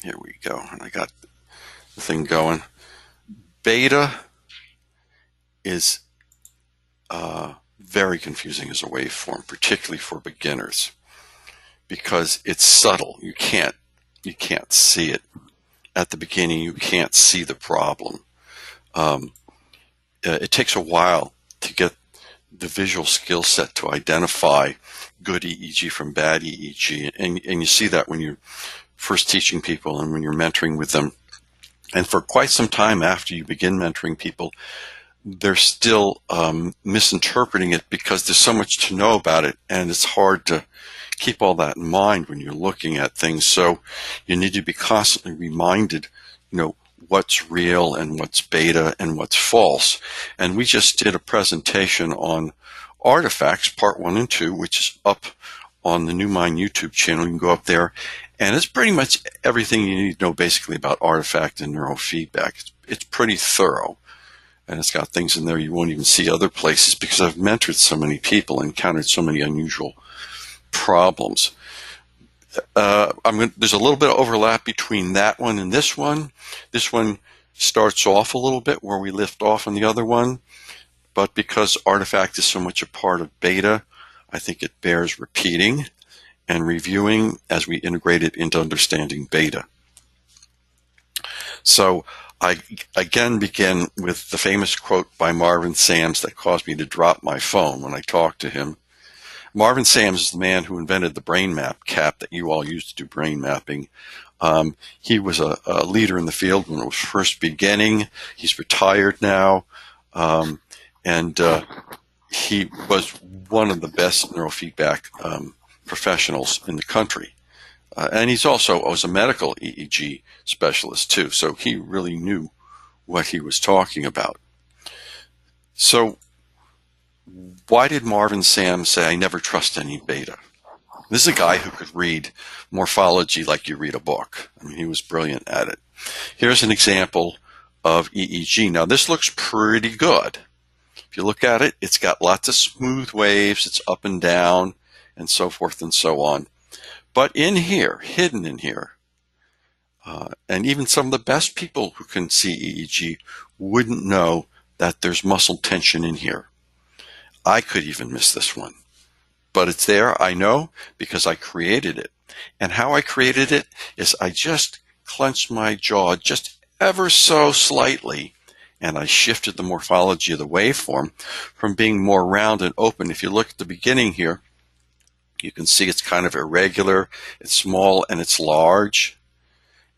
Here we go. And I got the thing going. Beta is very confusing as a waveform, particularly for beginners, because it's subtle. You can't see it at the beginning. You can't see the problem. It takes a while to get the visual skill set to identify good EEG from bad EEG, and you see that when you're first teaching people and when you're mentoring with them. And for quite some time after you begin mentoring people, they're still misinterpreting it because there's so much to know about it, and it's hard to keep all that in mind when you're looking at things. So you need to be constantly reminded, what's real and what's beta and what's false. And we just did a presentation on artifacts, part 1 and 2, which is up on the New Mind YouTube channel. You can go up there, and it's pretty much everything you need to know basically about artifact and neurofeedback. It's pretty thorough, and it's got things in there you won't even see other places because I've mentored so many people and encountered so many unusual problems. There's a little bit of overlap between that one and this one. This one starts off a little bit where we lift off on the other one, but because artifact is so much a part of beta, I think it bears repeating and reviewing as we integrate it into understanding beta. So I again begin with the famous quote by Marvin Sams that caused me to drop my phone when I talked to him. Marvin Sams is the man who invented the brain map cap that you all use to do brain mapping. He was a leader in the field when it was first beginning. He's retired now, and he was one of the best neurofeedback professionals in the country. And he's also was a medical EEG specialist too, so he really knew what he was talking about. So why did Marvin Sams say, "I never trust any beta"? This is a guy who could read morphology like you read a book. I mean, he was brilliant at it. Here's an example of EEG. Now, this looks pretty good. If you look at it, it's got lots of smooth waves. It's up and down and so forth and so on. But in here, hidden in here, and even some of the best people who can see EEG wouldn't know that there's muscle tension in here. I could even miss this one. But it's there, I know, because I created it. And how I created it is I just clenched my jaw just ever so slightly, and I shifted the morphology of the waveform from being more round and open. If you look at the beginning here, you can see it's kind of irregular, it's small, and it's large.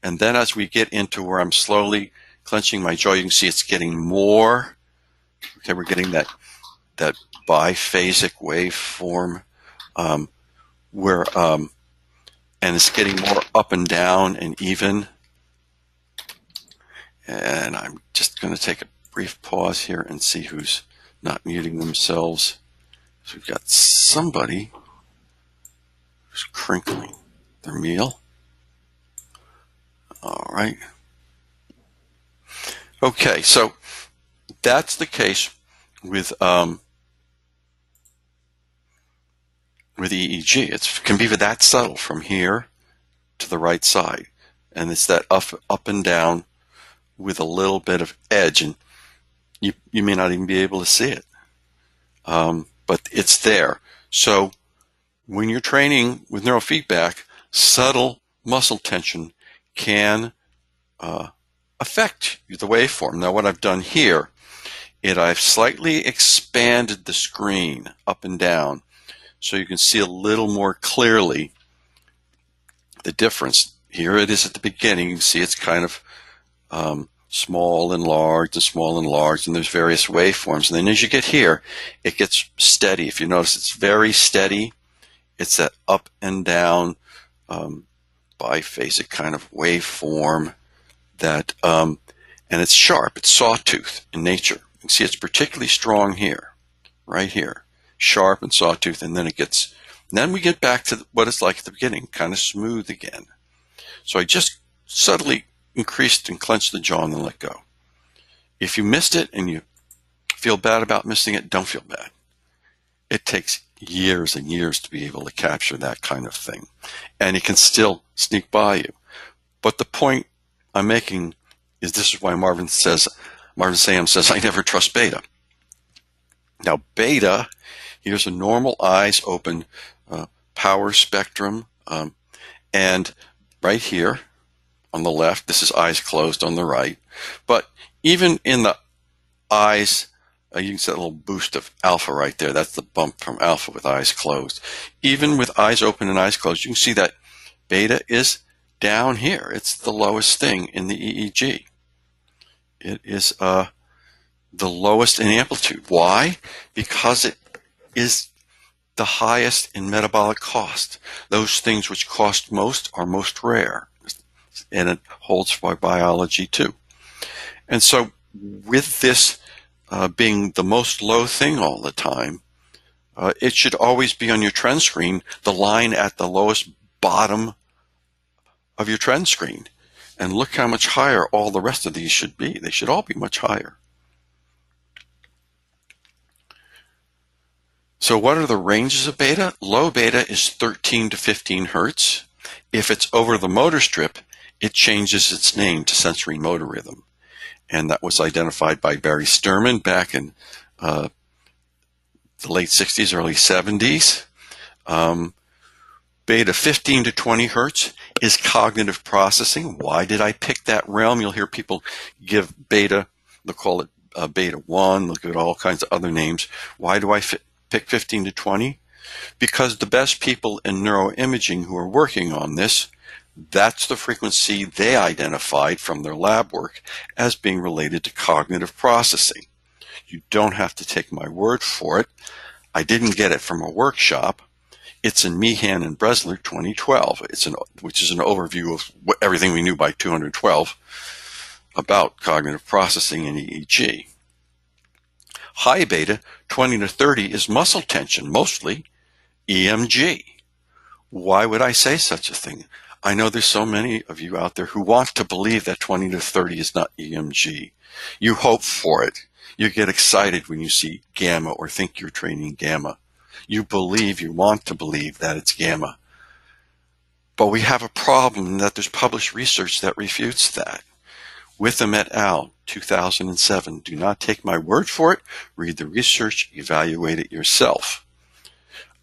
And then as we get into where I'm slowly clenching my jaw, you can see it's getting more. Okay, we're getting that biphasic waveform and it's getting more up and down and even. And I'm just going to take a brief pause here and see who's not muting themselves. So we've got somebody who's crinkling their meal. All right. Okay, so that's the case with EEG. It can be that subtle from here to the right side, and it's that up and down with a little bit of edge, and you may not even be able to see it, but it's there. So when you're training with neurofeedback, subtle muscle tension can affect the waveform. Now what I've done here, I've slightly expanded the screen up and down so you can see a little more clearly the difference. Here it is at the beginning. You can see it's kind of small and large and small and large, and there's various waveforms. And then as you get here, it gets steady. If you notice, it's very steady. It's that up and down biphasic kind of waveform that, and it's sharp. It's sawtooth in nature. You can see it's particularly strong here, right here, sharp and sawtooth, and then then we get back to what it's like at the beginning, kind of smooth again. So I just subtly increased and clenched the jaw and then let go. If you missed it and you feel bad about missing it, don't feel bad. It takes years and years to be able to capture that kind of thing, and it can still sneak by you. But the point I'm making is this is why Marvin Sams says, I never trust beta. Now, beta, here's a normal eyes open power spectrum. And right here on the left, this is eyes closed on the right. But even in the eyes, you can see that little boost of alpha right there. That's the bump from alpha with eyes closed. Even with eyes open and eyes closed, you can see that beta is down here. It's the lowest thing in the EEG. It is the lowest in amplitude. Why? Because it is the highest in metabolic cost. Those things which cost most are most rare. And it holds for biology too. And so with this being the most low thing all the time, it should always be on your trend screen, the line at the lowest bottom of your trend screen. And look how much higher all the rest of these should be. They should all be much higher. So what are the ranges of beta? Low beta is 13 to 15 hertz. If it's over the motor strip, it changes its name to sensory motor rhythm. And that was identified by Barry Sterman back in the late 60s, early 70s. Beta 15 to 20 hertz is cognitive processing. Why did I pick that realm? You'll hear people give beta, they'll call it beta 1, they'll give it all kinds of other names. Why do I pick 15 to 20? Because the best people in neuroimaging who are working on this, that's the frequency they identified from their lab work as being related to cognitive processing. You don't have to take my word for it. I didn't get it from a workshop. It's in Meehan and Bresler 2012, which is an overview of everything we knew by 212 about cognitive processing in EEG. High beta, 20 to 30, is muscle tension, mostly EMG. Why would I say such a thing? I know there's so many of you out there who want to believe that 20 to 30 is not EMG. You hope for it. You get excited when you see gamma or think you're training gamma. You want to believe that it's gamma. But we have a problem in that there's published research that refutes that. Witham et al., 2007. Do not take my word for it. Read the research, evaluate it yourself.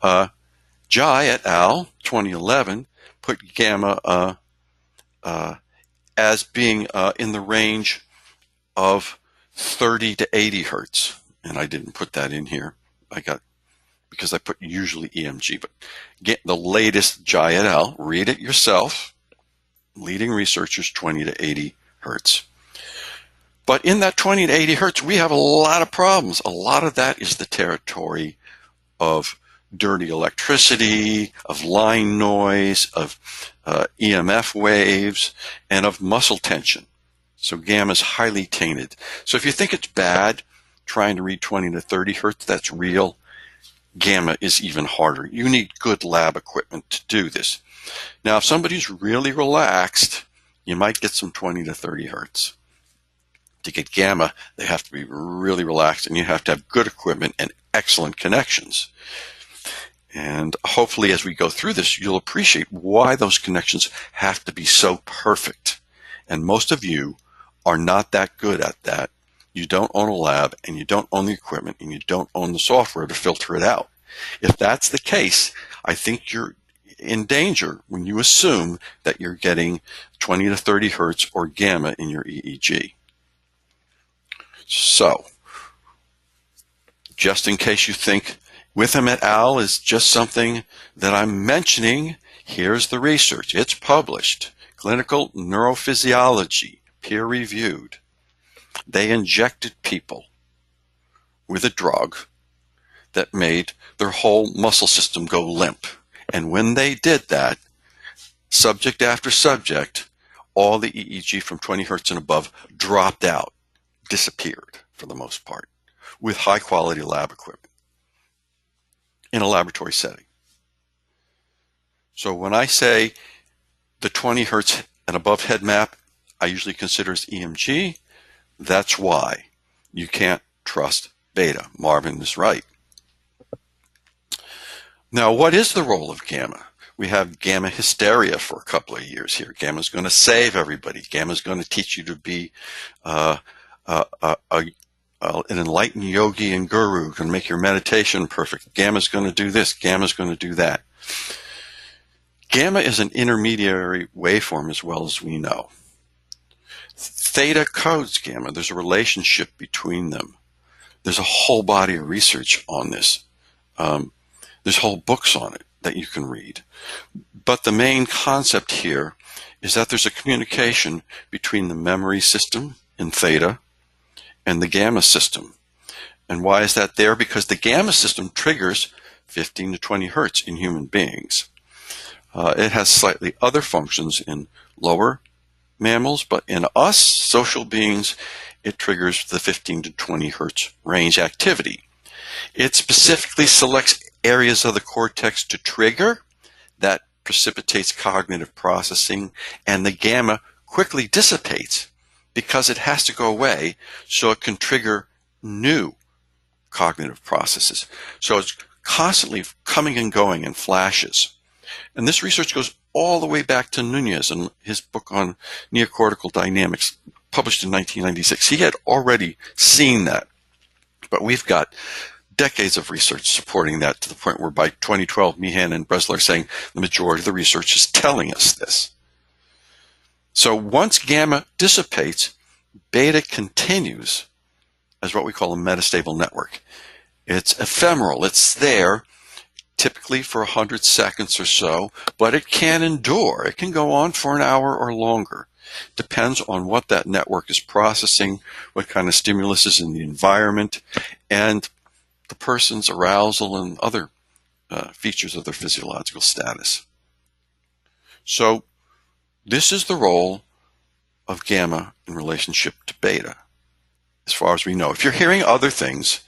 Jai et al., 2011, put gamma as being in the range of 30 to 80 hertz. And I didn't put that in here. Because I put usually EMG, but get the latest Jai et al., read it yourself. Leading researchers, 20 to 80 hertz. But in that 20 to 80 hertz, we have a lot of problems. A lot of that is the territory of dirty electricity, of line noise, of EMF waves, and of muscle tension. So gamma is highly tainted. So if you think it's bad trying to read 20 to 30 hertz, that's real. Gamma is even harder. You need good lab equipment to do this. Now, if somebody's really relaxed, you might get some 20 to 30 hertz. To get gamma, they have to be really relaxed, and you have to have good equipment and excellent connections. And hopefully, as we go through this, you'll appreciate why those connections have to be so perfect. And most of you are not that good at that. You don't own a lab, and you don't own the equipment, and you don't own the software to filter it out. If that's the case, I think you're in danger when you assume that you're getting 20 to 30 hertz or gamma in your EEG. So, just in case you think Witham et al. Is just something that I'm mentioning, here's the research. It's published. Clinical Neurophysiology, peer-reviewed. They injected people with a drug that made their whole muscle system go limp. And when they did that, subject after subject, all the EEG from 20 hertz and above dropped out, disappeared for the most part, with high-quality lab equipment in a laboratory setting. So when I say the 20 hertz and above head map, I usually consider as EMG. That's why you can't trust beta. Marvin is right. Now, what is the role of gamma? We have gamma hysteria for a couple of years here. Gamma's going to save everybody. Gamma's going to teach you to be an enlightened yogi and guru, can make your meditation perfect. Gamma's going to do this. Gamma's going to do that. Gamma is an intermediary waveform as well as we know. Theta codes gamma. There's a relationship between them. There's a whole body of research on this. There's whole books on it that you can read. But the main concept here is that there's a communication between the memory system in theta and the gamma system. And why is that there? Because the gamma system triggers 15 to 20 hertz in human beings. It has slightly other functions in lower mammals, but in us, social beings, it triggers the 15 to 20 hertz range activity. It specifically selects areas of the cortex to trigger that precipitates cognitive processing, and the gamma quickly dissipates because it has to go away so it can trigger new cognitive processes. So it's constantly coming and going in flashes. And this research goes all the way back to Nunez and his book on neocortical dynamics, published in 1996. He had already seen that, but we've got decades of research supporting that, to the point where by 2012, Meehan and Bresler are saying the majority of the research is telling us this. So once gamma dissipates, beta continues as what we call a metastable network. It's ephemeral. It's there, typically for 100 seconds or so, but it can endure. It can go on for an hour or longer. Depends on what that network is processing, what kind of stimulus is in the environment, and the person's arousal and other features of their physiological status. So this is the role of gamma in relationship to beta, as far as we know. If you're hearing other things,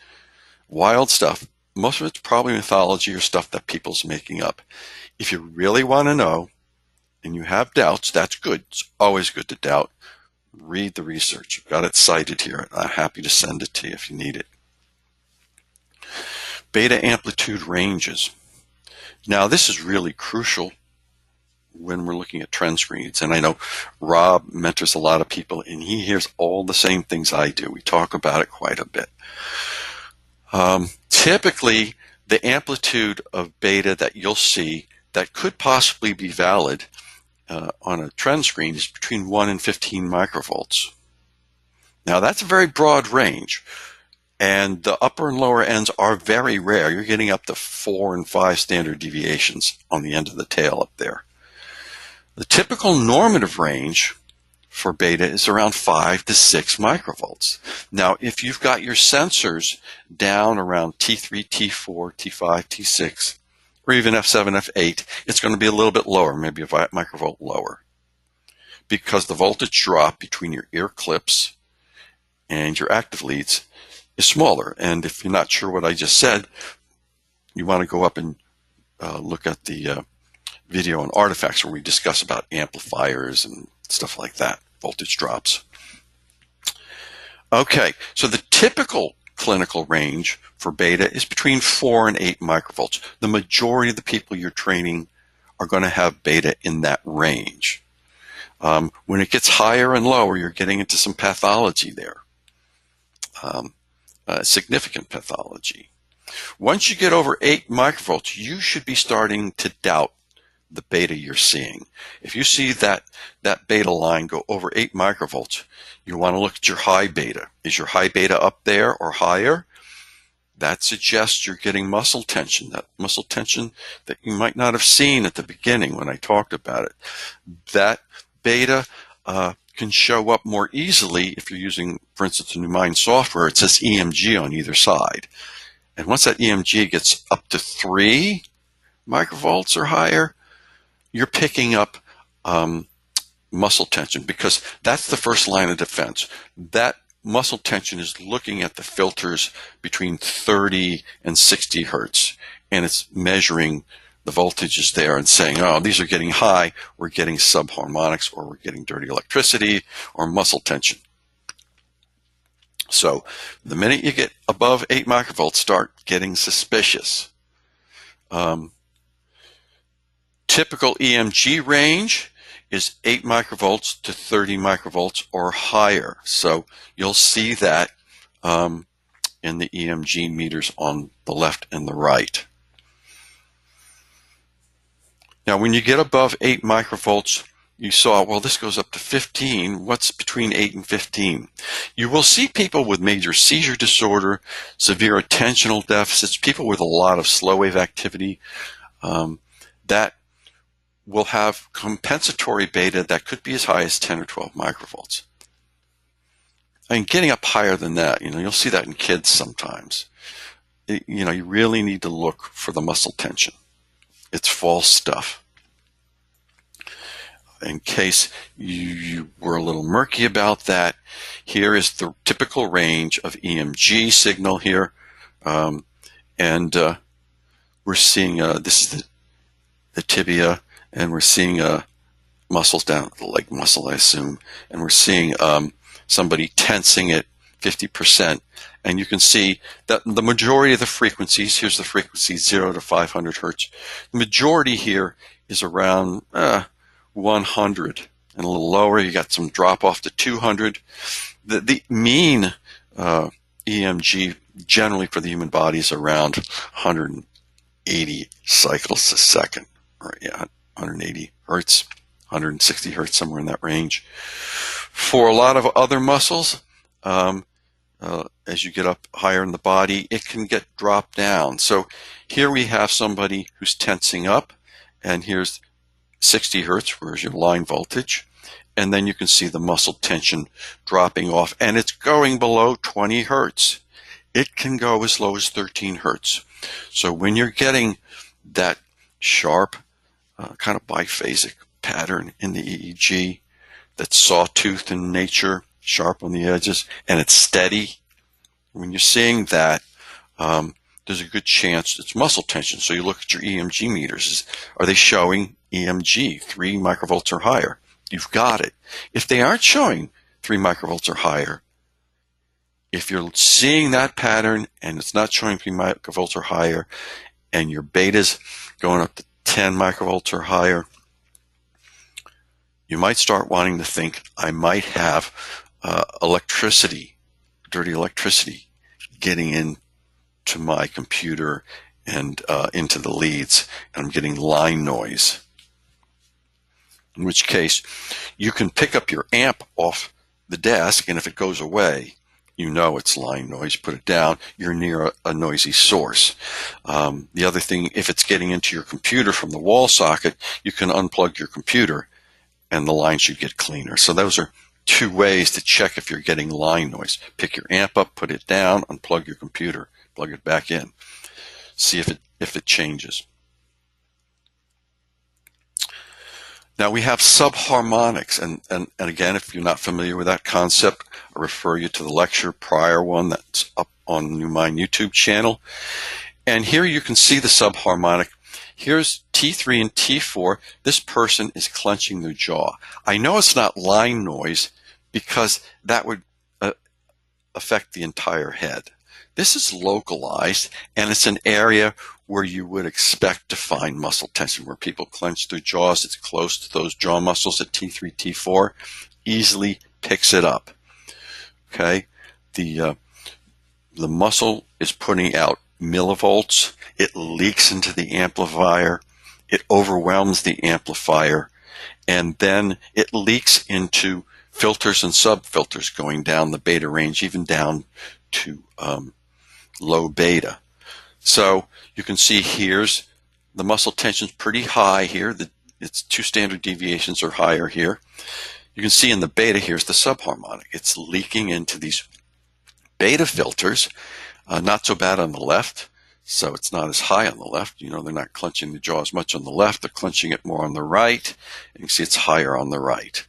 wild stuff, most of it's probably mythology or stuff that people's making up. If you really want to know and you have doubts, that's good. It's always good to doubt. Read the research. I've got it cited here. I'm happy to send it to you if you need it. Beta amplitude ranges. Now, this is really crucial when we're looking at trend screens. And I know Rob mentors a lot of people, and he hears all the same things I do. We talk about it quite a bit. Typically, the amplitude of beta that you'll see that could possibly be valid on a trend screen is between 1 and 15 microvolts. Now, that's a very broad range, and the upper and lower ends are very rare. You're getting up to 4 and 5 standard deviations on the end of the tail up there. The typical normative range for beta is around 5 to 6 microvolts. Now, if you've got your sensors down around T3, T4, T5, T6, or even F7, F8, it's going to be a little bit lower, maybe a microvolt lower, because the voltage drop between your ear clips and your active leads is smaller. And if you're not sure what I just said, you want to go up and look at the video on artifacts where we discuss about amplifiers and stuff like that, voltage drops. Okay, so the typical clinical range for beta is between 4 and 8 microvolts. The majority of the people you're training are going to have beta in that range. When it gets higher and lower, you're getting into some pathology there, significant pathology. Once you get over 8 microvolts, you should be starting to doubt the beta you're seeing. If you see that beta line go over 8 microvolts, you want to look at your high beta. Is your high beta up there or higher? That suggests you're getting muscle tension, that muscle tension that you might not have seen at the beginning when I talked about it. That beta can show up more easily if you're using, for instance, the Numind software. It says EMG on either side. And once that EMG gets up to 3 microvolts or higher, you're picking up muscle tension, because that's the first line of defense. That muscle tension is looking at the filters between 30 and 60 hertz, and it's measuring the voltages there and saying, oh, these are getting high, we're getting sub-harmonics, or we're getting dirty electricity, or muscle tension. So the minute you get above 8 microvolts, start getting suspicious. Typical EMG range is 8 microvolts to 30 microvolts or higher. So you'll see that in the EMG meters on the left and the right. Now, when you get above 8 microvolts, you saw, well, this goes up to 15. What's between 8 and 15? You will see people with major seizure disorder, severe attentional deficits, people with a lot of slow wave activity that will have compensatory beta that could be as high as 10 or 12 microvolts. And getting up higher than that, you'll see that in kids sometimes. You really need to look for the muscle tension. It's false stuff. In case you were a little murky about that, here is the typical range of EMG signal here. We're seeing, this is the tibia, and we're seeing muscles down the leg muscle, I assume, and we're seeing somebody tensing at 50%. And you can see that the majority of the frequencies, here's the frequency 0 to 500 hertz. The majority here is around 100 and a little lower. You got some drop off to 200. The mean EMG generally for the human body is around 180 cycles a second, or 180 hertz, 160 hertz, somewhere in that range. For a lot of other muscles, as you get up higher in the body, it can get dropped down. So here we have somebody who's tensing up, and here's 60 hertz, where's your line voltage, and then you can see the muscle tension dropping off, and it's going below 20 hertz. It can go as low as 13 hertz. So when you're getting that sharp, kind of biphasic pattern in the EEG that's sawtooth in nature, sharp on the edges, and it's steady, when you're seeing that, there's a good chance it's muscle tension. So you look at your EMG meters. Are they showing EMG 3 microvolts or higher? You've got it. If they aren't showing 3 microvolts or higher, if you're seeing that pattern and it's not showing 3 microvolts or higher, and your beta's going up to 10 microvolts or higher, you might start wanting to think, I might have electricity, dirty electricity, getting into my computer and into the leads, and I'm getting line noise. In which case, you can pick up your amp off the desk, and if it goes away, you know it's line noise. Put it down. You're near a noisy source. The other thing, if it's getting into your computer from the wall socket, you can unplug your computer, and the line should get cleaner. So those are 2 ways to check if you're getting line noise. Pick your amp up, put it down, unplug your computer, plug it back in. See if it changes. Now we have subharmonics, and again, if you're not familiar with that concept, I refer you to the lecture, prior one that's up on the New Mind YouTube channel. And here you can see the subharmonic. Here's T3 and T4. This person is clenching their jaw. I know it's not line noise because that would affect the entire head. This is localized, and it's an area where you would expect to find muscle tension, where people clench their jaws. It's close to those jaw muscles at T3, T4, easily picks it up. Okay, the muscle is putting out millivolts. It leaks into the amplifier. It overwhelms the amplifier, and then it leaks into filters and subfilters going down the beta range, even down to low beta. So you can see here's the muscle tension's pretty high here. It's 2 standard deviations or higher here. You can see in the beta, here's the subharmonic. It's leaking into these beta filters. Not so bad on the left, so it's not as high on the left. They're not clenching the jaw as much on the left. They're clenching it more on the right. You can see it's higher on the right.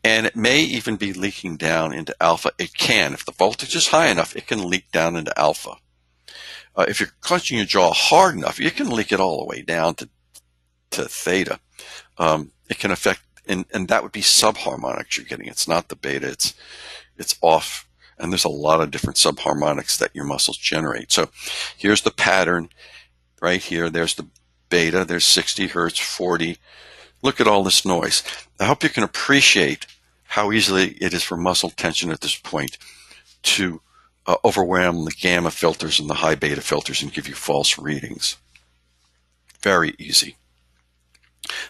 And it may even be leaking down into alpha. It can. If the voltage is high enough, it can leak down into alpha. If you're clenching your jaw hard enough, you can leak it all the way down to theta. It can affect, and that would be subharmonics you're getting. It's not the beta. It's off. And there's a lot of different subharmonics that your muscles generate. So here's the pattern right here. There's the beta. There's 60 hertz, 40. Look at all this noise. I hope you can appreciate how easily it is for muscle tension at this point to overwhelm the gamma filters and the high beta filters and give you false readings. Very easy.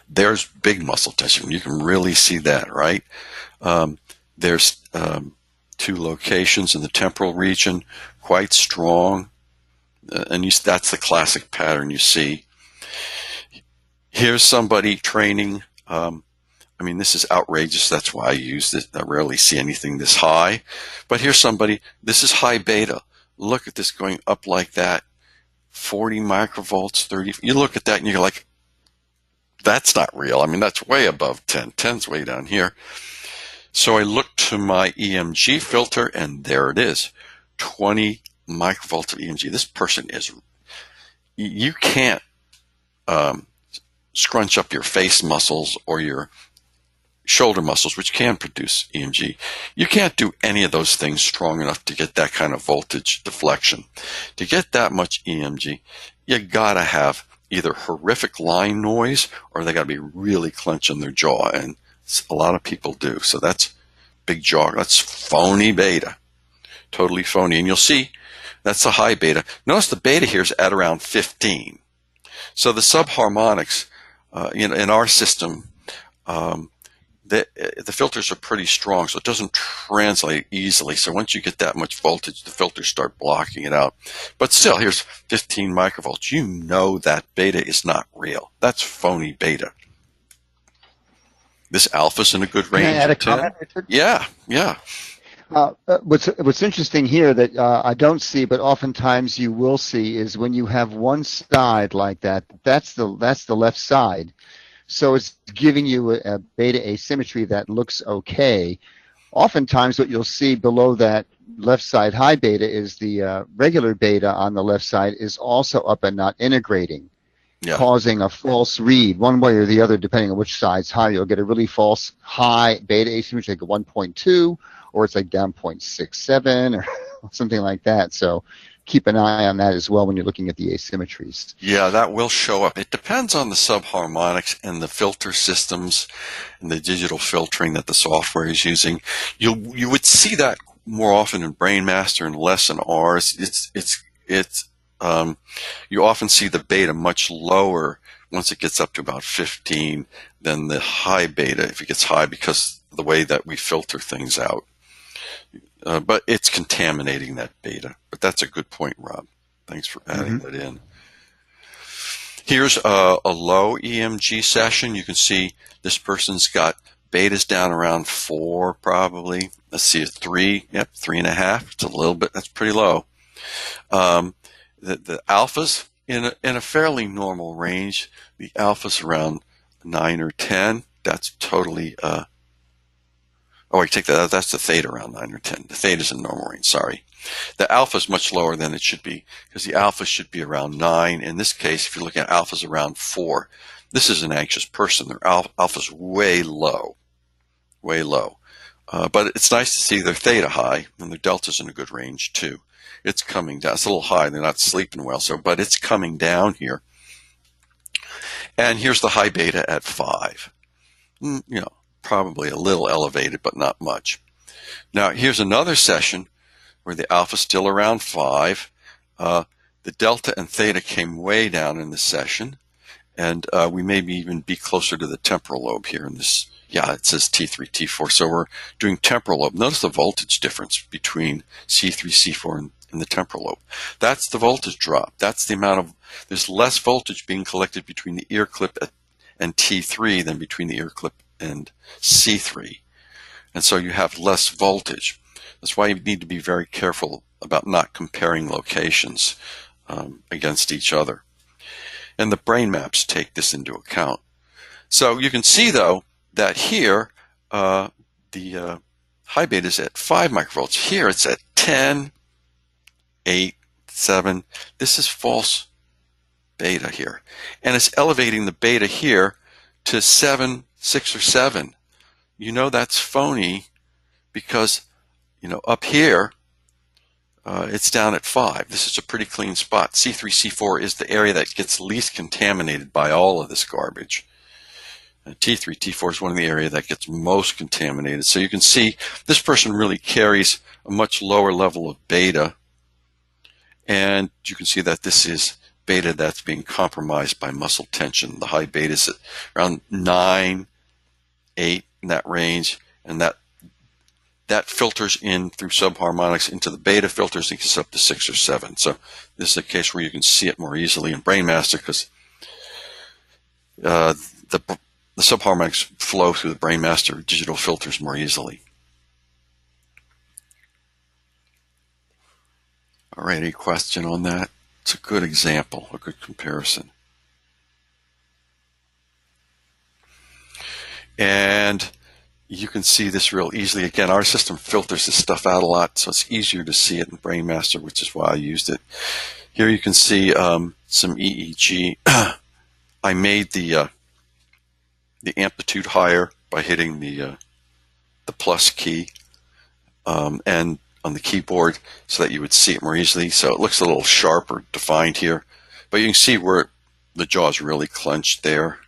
There's big muscle tension. You can really see that, right? There's 2 locations in the temporal region, quite strong. And that's the classic pattern you see. Here's somebody training. I mean, this is outrageous. That's why I use it. I rarely see anything this high. But here's somebody. This is high beta. Look at this going up like that. 40 microvolts, 30. You look at that and you're like, that's not real. I mean, that's way above 10. 10's way down here. So I look to my EMG filter, and there it is. 20 microvolts of EMG. This person is, you can't scrunch up your face muscles or your shoulder muscles, which can produce EMG. You can't do any of those things strong enough to get that kind of voltage deflection. To get that much EMG, you gotta have either horrific line noise or they gotta be really clenching their jaw, and a lot of people do. So that's big jaw. That's phony beta. Totally phony. And you'll see that's the high beta. Notice the beta here is at around 15. So the subharmonics in our system, the filters are pretty strong, so it doesn't translate easily. So once you get that much voltage, the filters start blocking it out. But still, here's 15 microvolts. You know that beta is not real. That's phony beta. This alpha's in a good range. Can I add a comment, Richard? Yeah, yeah. What's interesting here that I don't see, but oftentimes you will see, is when you have one side like that. That's the left side. So it's giving you a beta asymmetry that looks okay. Oftentimes what you'll see below that left side high beta is the regular beta on the left side is also up and not integrating, causing a false read one way or the other, depending on which side's high. You'll get a really false high beta asymmetry, like a 1.2, or it's like down 0.67 or something like that. So keep an eye on that as well when you're looking at the asymmetries. Yeah, that will show up. It depends on the subharmonics and the filter systems and the digital filtering that the software is using. You would see that more often in BrainMaster and less in ours. You often see the beta much lower once it gets up to about 15 than the high beta if it gets high, because of the way that we filter things out. But it's contaminating that beta. But that's a good point, Rob. Thanks for adding that in. Here's a low EMG session. You can see this person's got betas down around 4 probably. Let's see, a 3. Yep, 3.5. It's a little bit. That's pretty low. The alphas in a fairly normal range. The alphas around 9 or 10. That's totally I take that. That's the theta around 9 or 10. The theta is in normal range. Sorry. The alpha is much lower than it should be, because the alpha should be around 9. In this case, if you're looking at alphas around 4, this is an anxious person. Their alpha's way low, way low. But it's nice to see their theta high, and their delta's in a good range too. It's coming down. It's a little high. They're not sleeping well, but it's coming down here. And here's the high beta at 5. Probably a little elevated, but not much. Now, here's another session where the alpha's still around 5. The delta and theta came way down in this session, and we maybe even be closer to the temporal lobe here in this. Yeah, it says T3, T4. So we're doing temporal lobe. Notice the voltage difference between C3, C4, and the temporal lobe. That's the voltage drop. That's the amount of, there's less voltage being collected between the ear clip and T3 than between the ear clip and C3. And so you have less voltage. That's why you need to be very careful about not comparing locations against each other. And the brain maps take this into account. So you can see, though, that here the high beta is at 5 microvolts. Here it's at 10, 8, 7. This is false beta here. And it's elevating the beta here to 7, 6 or 7. You know that's phony because, up here, It's down at 5. This is a pretty clean spot. C3, C4 is the area that gets least contaminated by all of this garbage. T3, T4 is one of the areas that gets most contaminated. So you can see this person really carries a much lower level of beta. And you can see that this is beta that's being compromised by muscle tension. The high beta is at around 9, 8 in that range. And that filters in through subharmonics into the beta filters and gets up to 6 or 7. So this is a case where you can see it more easily in BrainMaster because the subharmonics flow through the BrainMaster digital filters more easily. All right, any question on that? It's a good example, a good comparison. And you can see this real easily. Again, our system filters this stuff out a lot, so it's easier to see it in BrainMaster, which is why I used it. Here you can see some EEG. I made the amplitude higher by hitting the plus key and on the keyboard so that you would see it more easily. So it looks a little sharper defined here, but you can see where the jaw is really clenched there,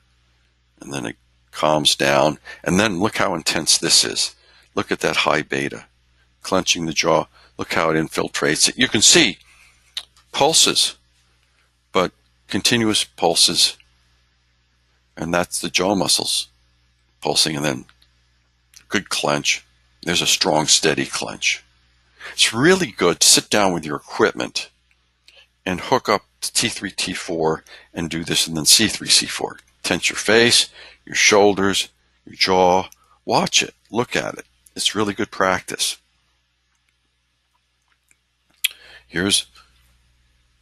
and then it calms down. And then look how intense this is. Look at that high beta, clenching the jaw. Look how it infiltrates it. You can see pulses, but continuous pulses, and that's the jaw muscles pulsing, and then good clench. There's a strong, steady clench. It's really good to sit down with your equipment and hook up to T3, T4 and do this, and then C3, C4. Tense your face, your shoulders, your jaw. Watch it. Look at it. It's really good practice. Here's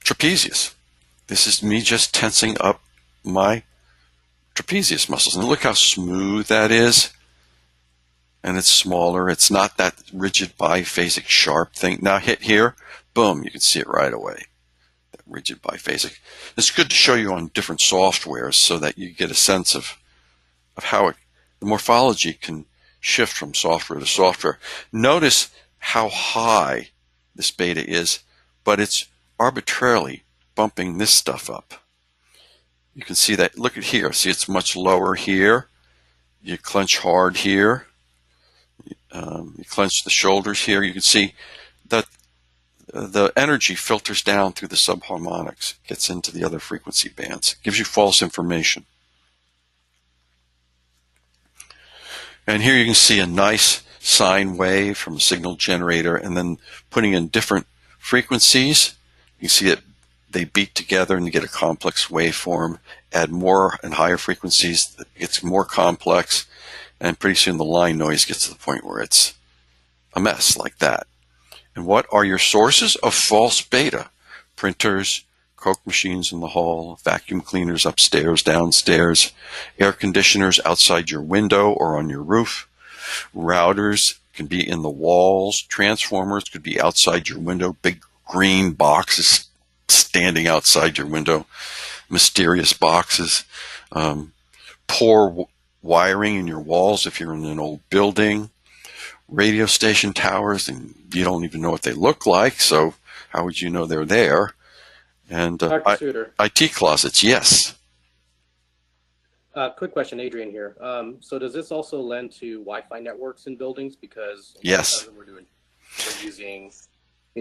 trapezius. This is me just tensing up my trapezius muscles. And look how smooth that is. And it's smaller. It's not that rigid biphasic sharp thing. Now hit here, boom, you can see it right away. That rigid biphasic. It's good to show you on different softwares so that you get a sense of how the morphology can shift from software to software. Notice how high this beta is, but it's arbitrarily bumping this stuff up. You can see that. Look at here. See, it's much lower here. You clench hard here. You clench the shoulders here. You can see that the energy filters down through the subharmonics, gets into the other frequency bands, gives you false information. And here you can see a nice sine wave from a signal generator, and then putting in different frequencies. You can see that they beat together and you get a complex waveform. Add more and higher frequencies, it gets more complex, and pretty soon the line noise gets to the point where it's a mess like that. And what are your sources of false beta? Printers, Coke machines in the hall, vacuum cleaners upstairs, downstairs, air conditioners outside your window or on your roof. Routers can be in the walls. Transformers could be outside your window. Big green boxes standing outside your window. Mysterious boxes. Poor wiring in your walls if you're in an old building. Radio station towers, and you don't even know what they look like, so how would you know they're there? And IT closets, yes. Quick question, Adrian here. So does this also lend to Wi-Fi networks in buildings? Because yes, we're using,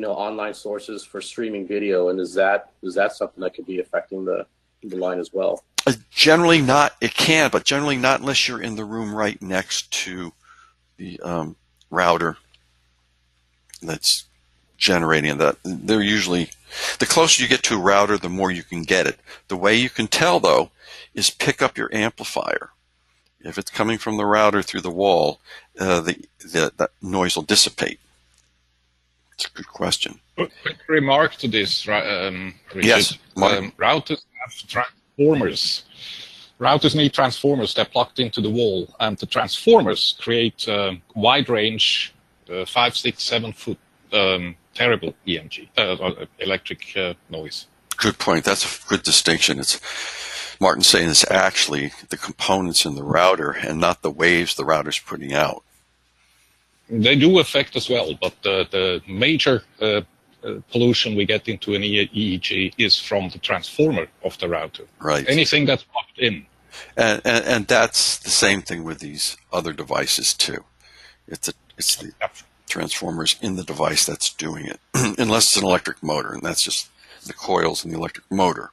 online sources for streaming video, and is that something that could be affecting the line as well? Generally not. It can, but generally not unless you're in the room right next to the router that's generating that. They're usually, the closer you get to a router, the more you can get it. The way you can tell, though, is pick up your amplifier. If it's coming from the router through the wall, that noise will dissipate. It's a good question. Quick remark to this, Richard. Yes, routers have transformers. Routers need transformers. They're plugged into the wall, and the transformers create wide range, 5, 6, 7 foot terrible EMG, electric noise. Good point. That's a good distinction. It's Martin's saying it's actually the components in the router and not the waves the router's putting out. They do affect as well, but the major pollution we get into an EEG is from the transformer of the router. Right. Anything that's plugged in. And that's the same thing with these other devices too. It's the transformers in the device that's doing it, unless it's an electric motor, and that's just the coils in the electric motor.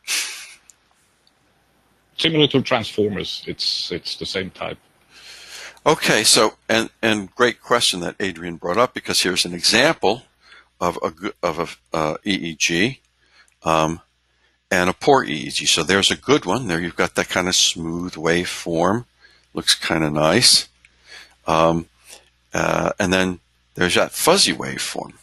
Similar to transformers, it's the same type. Okay, so and great question that Adrian brought up, because here's an example of a EEG and a poor EEG. So there's a good one. There you've got that kind of smooth waveform, looks kind of nice, and then there's that fuzzy waveform.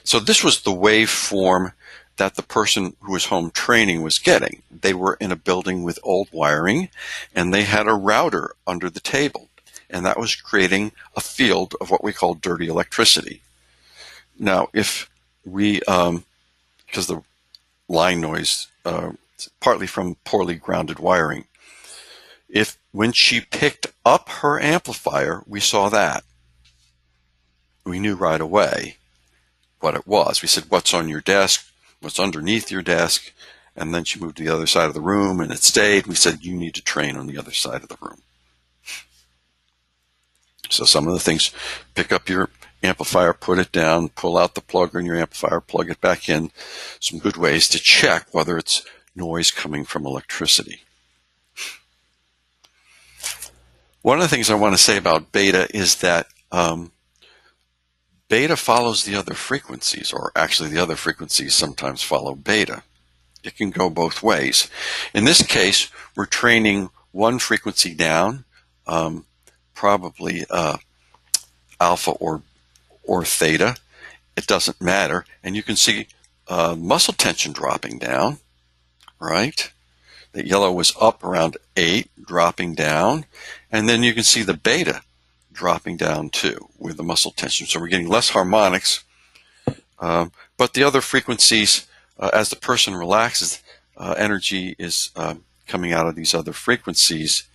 So this was the waveform that the person who was home training was getting. They were in a building with old wiring, and they had a router under the table. And that was creating a field of what we call dirty electricity. Now, if we, because the line noise, partly from poorly grounded wiring, when she picked up her amplifier, we saw that. We knew right away what it was. We said, what's on your desk? What's underneath your desk? And then she moved to the other side of the room, and it stayed. We said, you need to train on the other side of the room. So some of the things, pick up your amplifier, put it down, pull out the plug in your amplifier, plug it back in. Some good ways to check whether it's noise coming from electricity. One of the things I want to say about beta is that beta follows the other frequencies, or actually the other frequencies sometimes follow beta. It can go both ways. In this case, we're training one frequency down, probably alpha or theta. It doesn't matter. And you can see muscle tension dropping down, right? The yellow was up around 8, dropping down. And then you can see the beta dropping down too with the muscle tension. So we're getting less harmonics. But the other frequencies, as the person relaxes, energy is coming out of these other frequencies,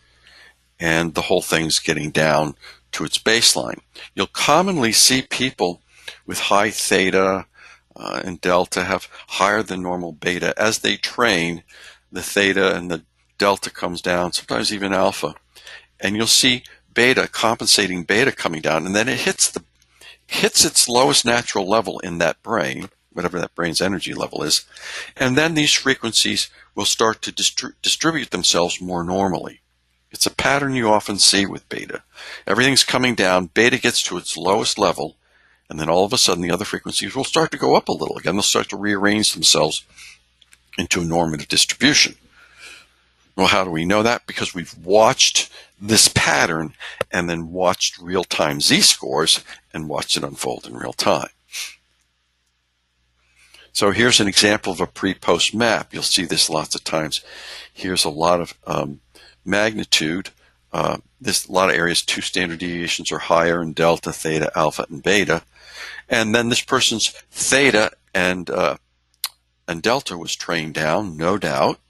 and the whole thing's getting down to its baseline. You'll commonly see people with high theta and delta have higher than normal beta. As they train, the theta and the delta comes down, sometimes even alpha. And you'll see beta, compensating beta coming down, and then it hits its lowest natural level in that brain, whatever that brain's energy level is. And then these frequencies will start to distribute themselves more normally. It's a pattern you often see with beta. Everything's coming down, beta gets to its lowest level, and then all of a sudden the other frequencies will start to go up a little again. They'll start to rearrange themselves into a normative distribution. Well, how do we know that? Because we've watched this pattern and then watched real-time z-scores and watched it unfold in real time. So here's an example of a pre-post map. You'll see this lots of times. Here's a lot of magnitude. A lot of areas, 2 standard deviations or higher in delta, theta, alpha, and beta. And then this person's theta and delta was trained down, no doubt.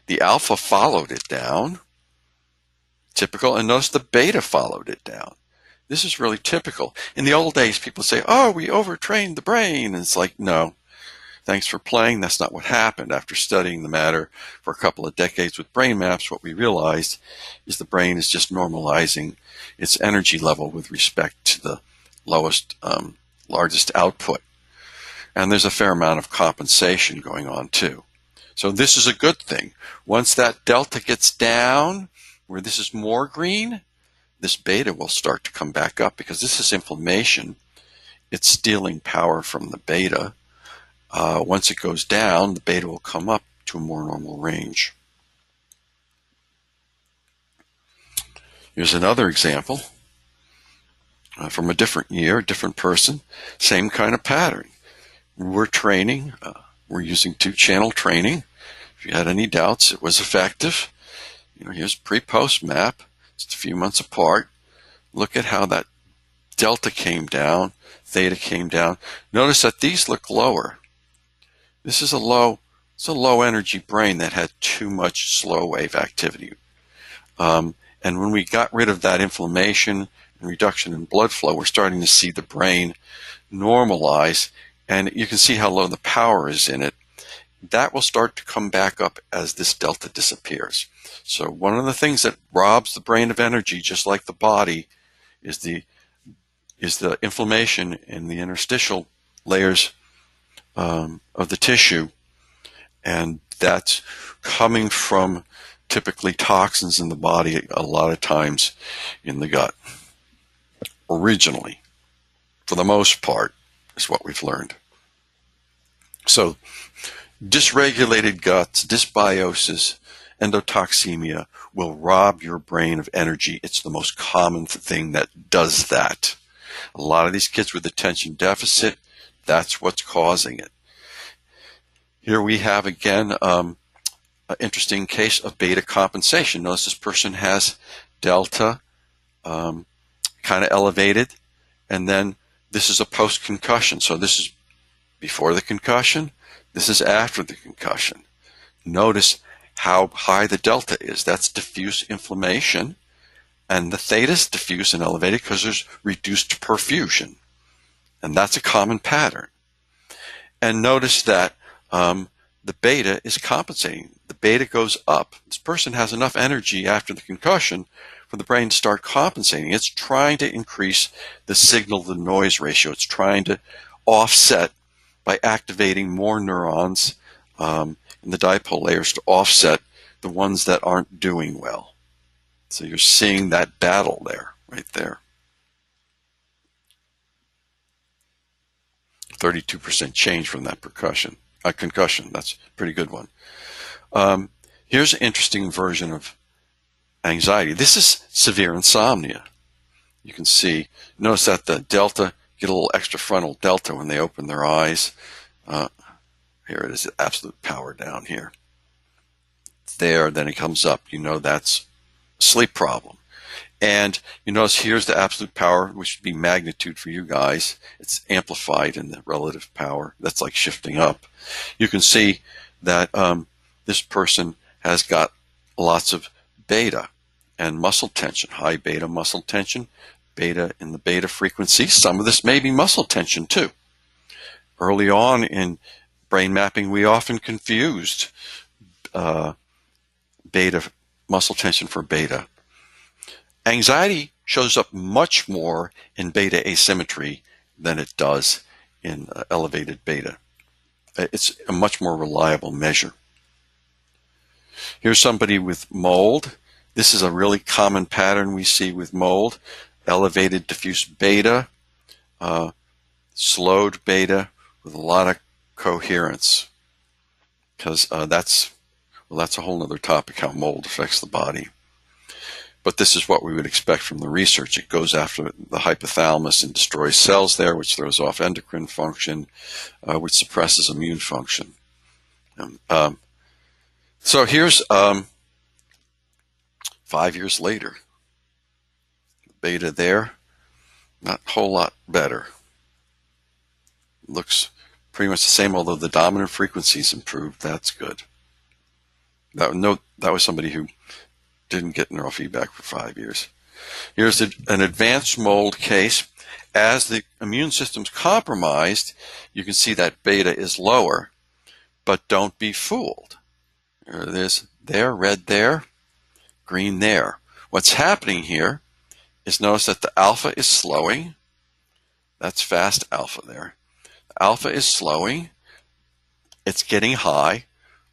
The alpha followed it down, typical, and notice the beta followed it down. This is really typical. In the old days, people say, oh, we overtrained the brain. And it's like, no, thanks for playing. That's not what happened. After studying the matter for a couple of decades with brain maps, what we realized is the brain is just normalizing its energy level with respect to the lowest, largest output. And there's a fair amount of compensation going on too. So this is a good thing. Once that delta gets down, where this is more green, this beta will start to come back up because this is inflammation. It's stealing power from the beta. Once it goes down, the beta will come up to a more normal range. Here's another example from a different year, different person, same kind of pattern. We're training. We're using 2-channel training. If you had any doubts, it was effective. Here's pre-post map. Just a few months apart. Look at how that delta came down, theta came down. Notice that these look lower. This is a low energy brain that had too much slow wave activity. And when we got rid of that inflammation and reduction in blood flow, we're starting to see the brain normalize and you can see how low the power is in it. That will start to come back up as this delta disappears. So one of the things that robs the brain of energy, just like the body, is the inflammation in the interstitial layers of the tissue, and that's coming from typically toxins in the body, a lot of times in the gut. Originally, for the most part, is what we've learned. So dysregulated guts, dysbiosis, endotoxemia will rob your brain of energy. It's the most common thing that does that. A lot of these kids with attention deficit, that's what's causing it. Here we have, again, an interesting case of beta compensation. Notice this person has delta kind of elevated, and then this is a post-concussion. So this is before the concussion. This is after the concussion. Notice how high the delta is. That's diffuse inflammation. And the theta is diffuse and elevated because there's reduced perfusion. And that's a common pattern. And notice that the beta is compensating. The beta goes up. This person has enough energy after the concussion for the brain to start compensating. It's trying to increase the signal-to-noise ratio. It's trying to offset by activating more neurons in the dipole layers to offset the ones that aren't doing well. So you're seeing that battle there, right there. 32% change from that concussion. That's a pretty good one. Here's an interesting version of anxiety. This is severe insomnia. You can see, notice that the delta, get a little extra frontal delta when they open their eyes. Here it is, absolute power down here. There, then it comes up. You know that's a sleep problem. And you notice here's the absolute power, which would be magnitude for you guys. It's amplified in the relative power. That's like shifting up. You can see that this person has got lots of beta and muscle tension, high beta muscle tension, beta in the beta frequency. Some of this may be muscle tension too. Early on in brain mapping, we often confused beta muscle tension for beta. Anxiety shows up much more in beta asymmetry than it does in elevated beta. It's a much more reliable measure. Here's somebody with mold. This is a really common pattern we see with mold. Elevated diffuse beta, slowed beta with a lot of coherence. Because that's a whole other topic, how mold affects the body. But this is what we would expect from the research. It goes after the hypothalamus and destroys cells there, which throws off endocrine function, which suppresses immune function. So here's 5 years later. Beta there, not a whole lot better. Looks pretty much the same, although the dominant frequency's improved. That's good. That was somebody who didn't get neurofeedback for 5 years. Here's an advanced mold case. As the immune system's compromised, you can see that beta is lower, but don't be fooled. There it is there, red there, green there. What's happening here is notice that the alpha is slowing. That's fast alpha there. The alpha is slowing. It's getting high.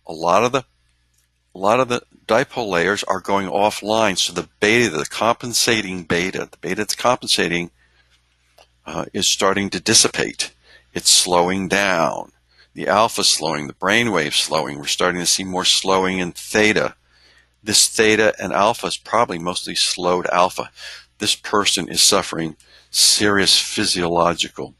A lot of the dipole layers are going offline, so the beta, the compensating beta, the beta that's compensating is starting to dissipate. It's slowing down. The alpha slowing, the brainwave slowing. We're starting to see more slowing in theta. This theta and alpha is probably mostly slowed alpha. This person is suffering serious physiological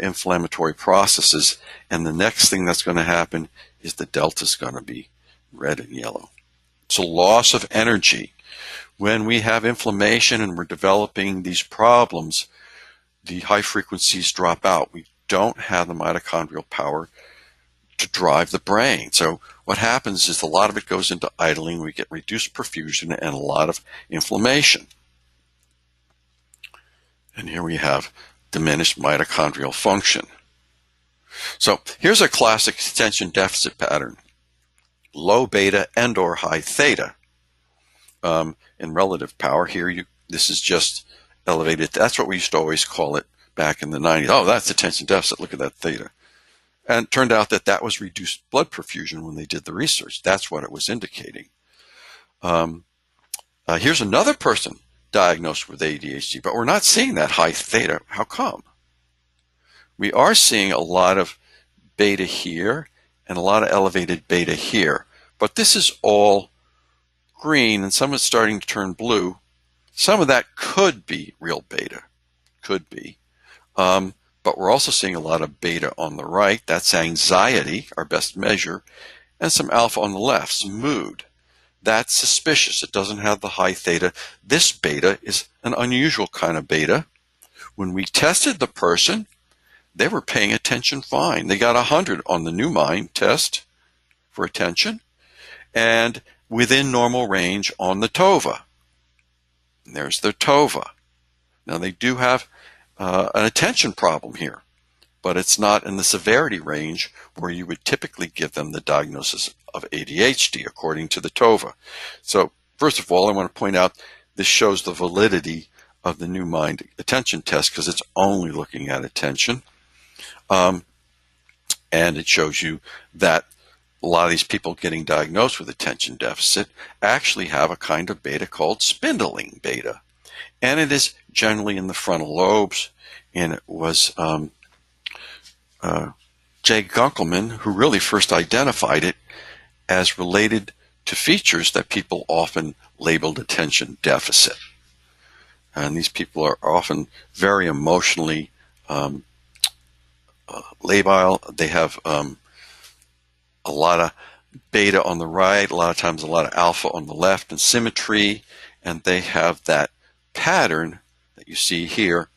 inflammatory processes, and the next thing that's going to happen is the delta is going to be red and yellow. It's a loss of energy. When we have inflammation and we're developing these problems, the high frequencies drop out. We don't have the mitochondrial power to drive the brain. So what happens is a lot of it goes into idling. We get reduced perfusion and a lot of inflammation. And here we have diminished mitochondrial function. So here's a classic attention deficit pattern. Low beta and or high theta. In relative power here, this is just elevated. That's what we used to always call it back in the 90s. Oh, that's attention deficit. Look at that theta. And it turned out that that was reduced blood perfusion when they did the research. That's what it was indicating. Here's another person diagnosed with ADHD, but we're not seeing that high theta. How come? We are seeing a lot of beta here and a lot of elevated beta here, but this is all green and some is starting to turn blue. Some of that could be real beta, could be. But we're also seeing a lot of beta on the right. That's anxiety, our best measure, and some alpha on the left, some mood. That's suspicious. It doesn't have the high theta. This beta is an unusual kind of beta. When we tested the person, they were paying attention fine. They got 100 on the New Mind test for attention and within normal range on the TOVA. And there's their TOVA. Now they do have an attention problem here, but it's not in the severity range where you would typically give them the diagnosis of ADHD according to the TOVA. So first of all, I want to point out this shows the validity of the New Mind attention test because it's only looking at attention. And it shows you that a lot of these people getting diagnosed with attention deficit actually have a kind of beta called spindling beta. And it is generally in the frontal lobes. And it was Jay Gunkelman who really first identified it as related to features that people often labeled attention deficit. And these people are often very emotionally labile. They have a lot of beta on the right, a lot of times a lot of alpha on the left, and symmetry, and they have that pattern that you see here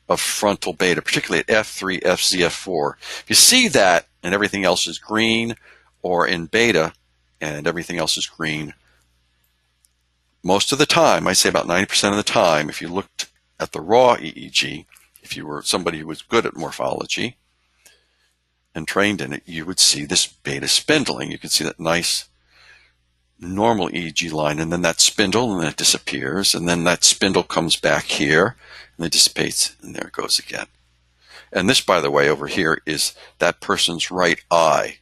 of frontal beta, particularly at F3, FZ, F4. If you see that and everything else is green, or in beta and everything else is green, most of the time, I say about 90% of the time, if you looked at the raw EEG, if you were somebody who was good at morphology and trained in it, you would see this beta spindling. You can see that nice normal EEG line, and then that spindle, and then it disappears, and then that spindle comes back here, and it dissipates, and there it goes again. And this, by the way, over here is that person's right eye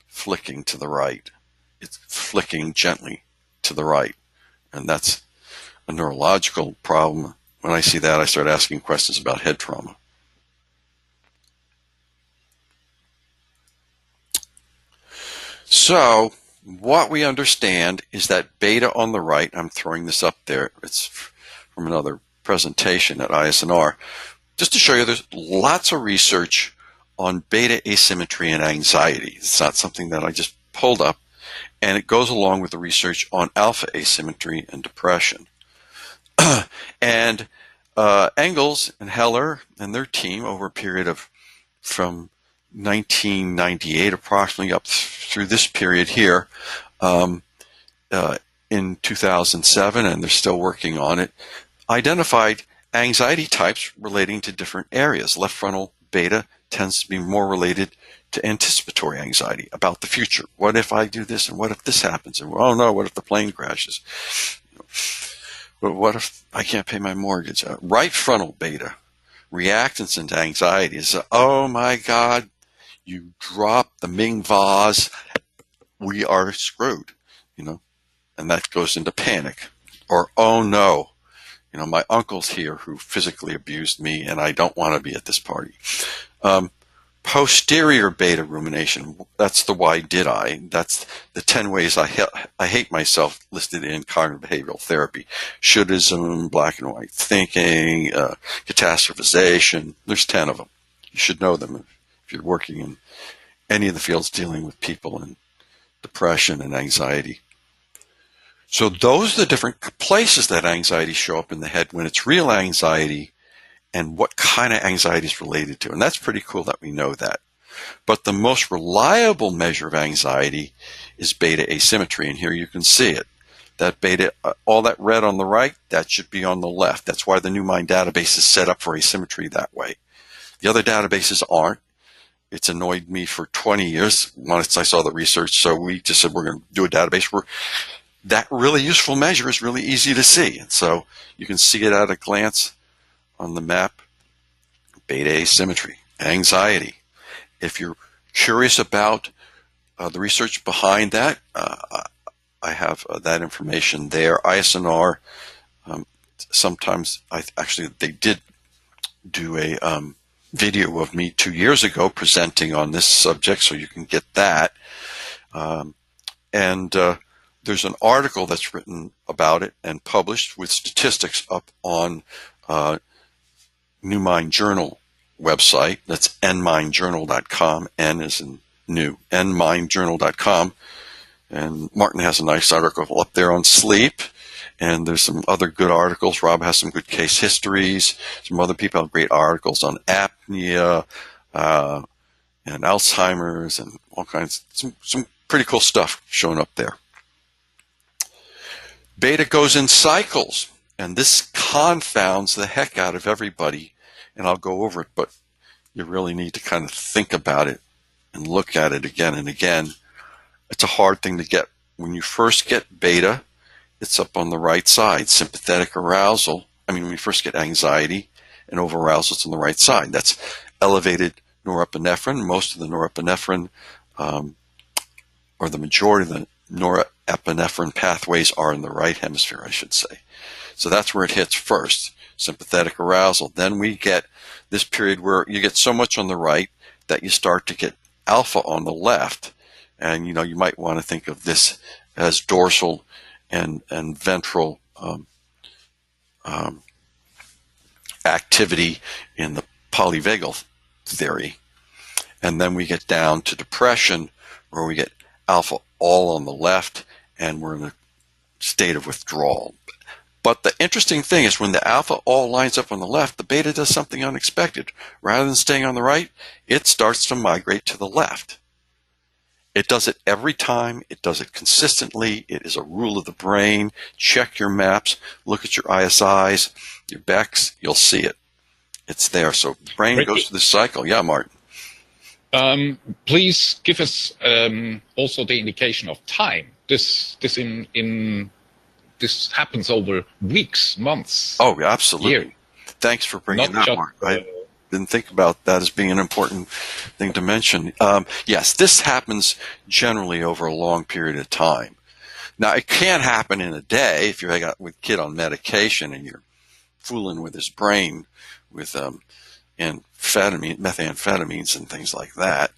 flicking to the right. It's flicking gently to the right, and that's a neurological problem. When I see that, I start asking questions about head trauma. So what we understand is that beta on the right, I'm throwing this up there, it's from another presentation at ISNR, just to show you there's lots of research on beta asymmetry and anxiety. It's not something that I just pulled up, and it goes along with the research on alpha asymmetry and depression. And Engels and Heller and their team over a period of from 1998 approximately up through this period here in 2007, and they're still working on it, identified anxiety types relating to different areas. Left frontal beta tends to be more related to anticipatory anxiety about the future. What if I do this, and what if this happens, and oh no, what if the plane crashes? But what if I can't pay my mortgage? Right frontal beta, reactance into anxiety is, oh my God, you drop the Ming vase, we are screwed, and that goes into panic. Or, oh no, my uncle's here who physically abused me and I don't want to be at this party. Posterior beta rumination, that's the why did I. That's the 10 ways I hate myself listed in cognitive behavioral therapy. Shouldaism, black and white thinking, catastrophization. There's 10 of them. You should know them if you're working in any of the fields dealing with people and depression and anxiety. So those are the different places that anxiety show up in the head when it's real anxiety, and what kind of anxiety is related to. And that's pretty cool that we know that. But the most reliable measure of anxiety is beta asymmetry, and here you can see it. That beta, all that red on the right, that should be on the left. That's why the New Mind database is set up for asymmetry that way. The other databases aren't, It's annoyed me for 20 years. Once I saw the research, so we just said we're going to do a database where that really useful measure is really easy to see. And so you can see it at a glance on the map. Beta asymmetry, anxiety. If you're curious about the research behind that, I have that information there. ISNR, sometimes they did do a video of me 2 years ago presenting on this subject, so you can get that. There's an article that's written about it and published with statistics up on New Mind Journal website. That's nmindjournal.com. N is in new. nmindjournal.com. And Martin has a nice article up there on sleep. And there's some other good articles. Rob has some good case histories. Some other people have great articles on apnea and Alzheimer's and all kinds. Some pretty cool stuff showing up there. Beta goes in cycles, and this confounds the heck out of everybody. And I'll go over it, but you really need to kind of think about it and look at it again and again. It's a hard thing to get. When you first get beta, it's up on the right side. Sympathetic arousal. When you first get anxiety and over-arousal, it's on the right side. That's elevated norepinephrine. Most of the norepinephrine, or the majority of the norepinephrine pathways are in the right hemisphere, I should say. So that's where it hits first, sympathetic arousal. Then we get this period where you get so much on the right that you start to get alpha on the left. And, you might want to think of this as dorsal and ventral activity in the polyvagal theory. And then we get down to depression, where we get alpha all on the left, and we're in a state of withdrawal. But the interesting thing is when the alpha all lines up on the left, the beta does something unexpected. Rather than staying on the right, it starts to migrate to the left. It does it every time. It does it consistently. It is a rule of the brain. Check your maps. Look at your ISIs, your BECs. You'll see it. It's there. So brain goes through the cycle. Yeah, Martin. Please give us also the indication of time. This happens over weeks, months. Oh, absolutely. Year. Thanks for bringing that, Mark. I didn't think about that as being an important thing to mention. Yes, this happens generally over a long period of time. Now, it can't happen in a day if you're a kid on medication and you're fooling with his brain with methamphetamines and things like that.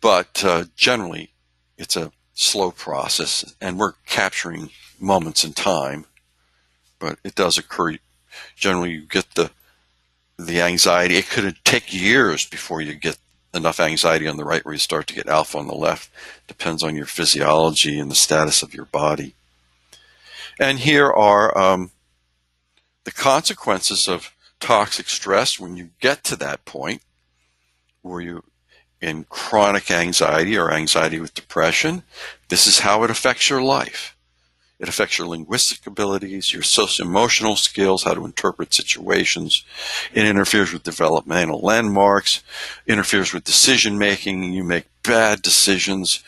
But generally, it's a slow process, and we're capturing moments in time. But it does occur. Generally, you get the anxiety. It could take years before you get enough anxiety on the right where you start to get alpha on the left. Depends on your physiology and the status of your body. And here are the consequences of toxic stress when you get to that point where you're in chronic anxiety or anxiety with depression. This is how it affects your life. It affects your linguistic abilities, your socio-emotional skills, how to interpret situations. It interferes with developmental landmarks, interferes with decision-making. You make bad decisions,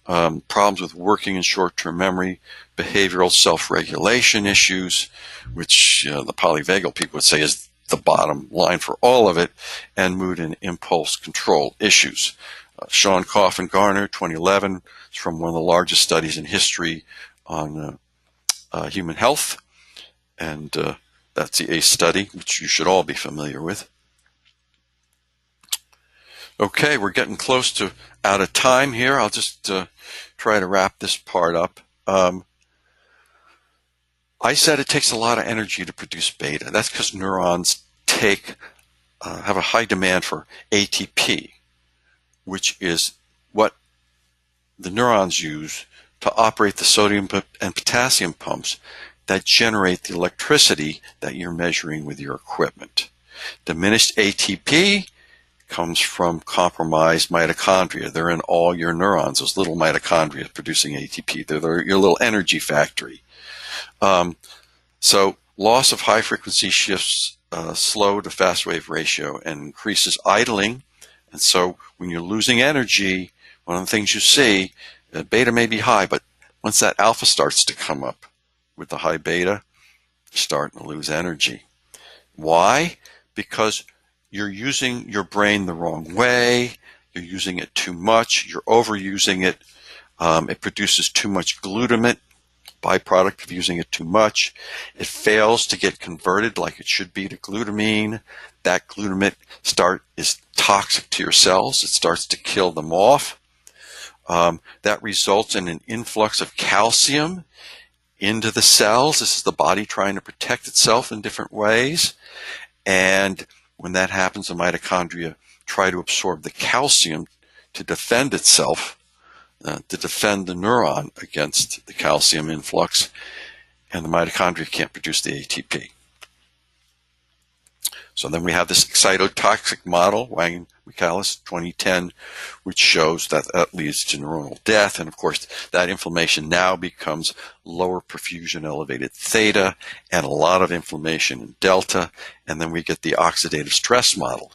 problems with working and short-term memory, behavioral self-regulation issues, which the polyvagal people would say is the bottom line for all of it, and mood and impulse control issues. Sean Coffin Garner, 2011, is from one of the largest studies in history on human health, and that's the ACE study, which you should all be familiar with. Okay, we're getting close to out of time here. I'll just try to wrap this part up. I said it takes a lot of energy to produce beta. That's because neurons have a high demand for ATP, which is what the neurons use to operate the sodium and potassium pumps that generate the electricity that you're measuring with your equipment. Diminished ATP comes from compromised mitochondria. They're in all your neurons, those little mitochondria producing ATP. They're your little energy factory. So loss of high frequency shifts slow to fast wave ratio and increases idling And so when you're losing energy, one of the things you see, beta may be high, but once that alpha starts to come up with the high beta, you're starting to lose energy. Why? Because you're using your brain the wrong way, you're using it too much, you're overusing it, it produces too much glutamate, byproduct of using it too much. It fails to get converted like it should be to glutamine. That glutamate is toxic to your cells. It starts to kill them off. That results in an influx of calcium into the cells. This is the body trying to protect itself in different ways. And when that happens, the mitochondria try to absorb the calcium to defend itself, to defend the neuron against the calcium influx, and the mitochondria can't produce the ATP. So then we have this excitotoxic model, Wang-Michaelis 2010, which shows that that leads to neuronal death. And of course, that inflammation now becomes lower perfusion, elevated theta, and a lot of inflammation in delta. And then we get the oxidative stress model.